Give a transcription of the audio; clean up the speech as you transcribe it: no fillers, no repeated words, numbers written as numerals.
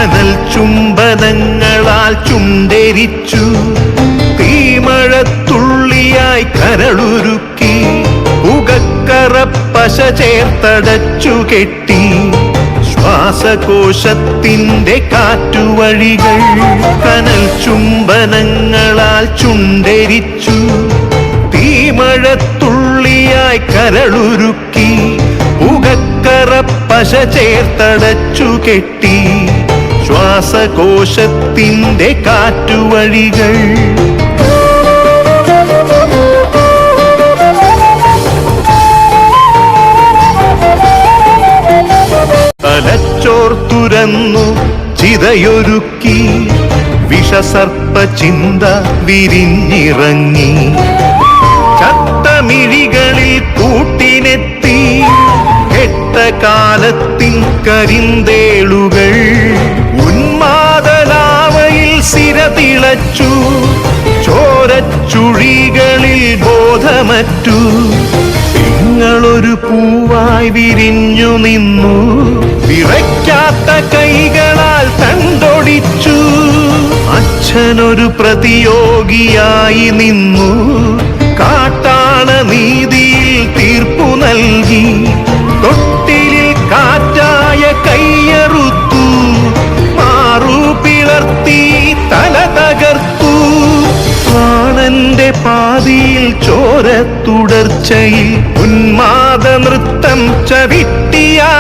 കനൽ ചുംബനങ്ങളാൽ ചുണ്ടെരിച്ചു തീമഴത്തുള്ളിയായി കരളുരുക്കി പുകക്കറപ്പശ ചേർത്തടച്ചു കെട്ടി ശ്വാസകോശത്തിന്റെ കാറ്റുവഴികൾ കനൽ ചുംബനങ്ങളാൽ ചുണ്ടെരിച്ചു തീമഴത്തുള്ളിയായി കരളുരുക്കി പുകക്കറപ്പശ ചേർത്തടച്ചു കെട്ടി ശ്വാസകോശത്തിന്റെ കാറ്റുവഴികൾ തലച്ചോർ തുരന്നു ചിതയൊരുക്കി വിഷസർപ്പ ചിന്ത വിരിഞ്ഞിറങ്ങി ചത്തമിഴികളിൽ കൂട്ടിനെത്തി കെട്ട കാലത്തിൻ കരിന്തേളുകൾ ഉന്മാദലാവയിൽ സിരതിളച്ചു ചോരച്ചുഴികളിൽ ബോധമറ്റു നിങ്ങളൊരു പൂവായി വിരിഞ്ഞു നിന്നു വിറയ്ക്കാത്ത കൈകളാൽ തണ്ടൊടിച്ചു അച്ഛനൊരു പ്രതിയോഗിയായി നിന്നു കാട്ടാള നീതിയിൽ തീർപ്പു നൽകി തൊട്ടിലിൽ കാറ്റായ കയ്യറുത്തു മാറു പിളർത്തി തല തകർത്തു പ്രാണന്റെ പാതിയിൽ ചോര തുടർച്ചയിൽ ഉന്മാദ നൃത്തം ചവിട്ടിയാ